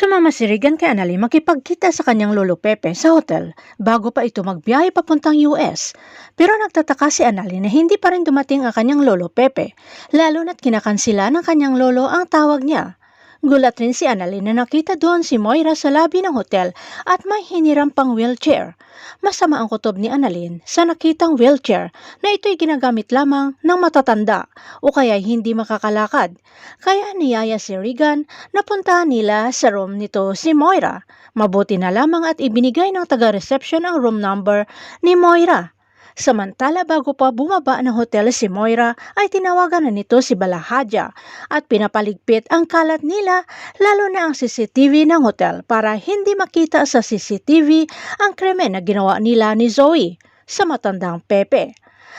Sumama si Regan kay Annalyn makipagkita sa kanyang lolo Pepe sa hotel bago pa ito magbiyahe papuntang US. Pero nagtataka si Annalyn na hindi pa rin dumating ang kanyang lolo Pepe, lalo na't kinakansila ng kanyang lolo ang tawag niya. Gulat rin si Annalyn na nakita doon si Moira sa lobby ng hotel at may hiniram pang wheelchair. Masama ang kutob ni Annalyn sa nakitang wheelchair na ito'y ginagamit lamang ng matatanda o kaya hindi makakalakad. Kaya niyaya si Regan na puntahan nila sa room nito si Moira. Mabuti na lamang at ibinigay ng taga-reception ang room number ni Moira. Samantala bago pa bumaba ng hotel si Moira ay tinawagan na nito si Balahadja at pinapaligpit ang kalat nila lalo na ang CCTV ng hotel para hindi makita sa CCTV ang krimen na ginawa nila ni Zoe sa matandang Pepe.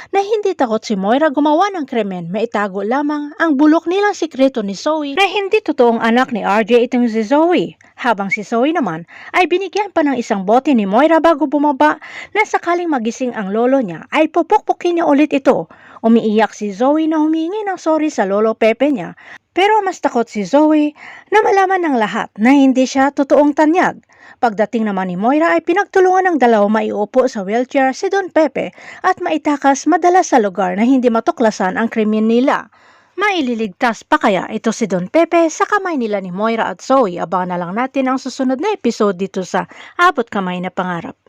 Na hindi takot si Moira gumawa ng krimen, maitago lamang ang bulok nilang sikreto ni Zoe na hindi totoong anak ni RJ itong si Zoe. Habang si Zoe naman ay binigyan pa ng isang bote ni Moira bago bumaba na sakaling magising ang lolo niya ay pupukpukin niya ulit ito. Umiiyak si Zoe na humingi ng sorry sa lolo Pepe niya. Pero mas takot si Zoe na malaman ng lahat na hindi siya totoong tanyag. Pagdating naman ni Moira ay pinagtulungan ng dalawa maiupo sa wheelchair si Don Pepe at maitakas madala sa lugar na hindi matuklasan ang krimen nila. Maililigtas pa kaya ito si Don Pepe sa kamay nila ni Moira at Zoe? Abangan na lang natin ang susunod na episode dito sa Abot Kamay na Pangarap.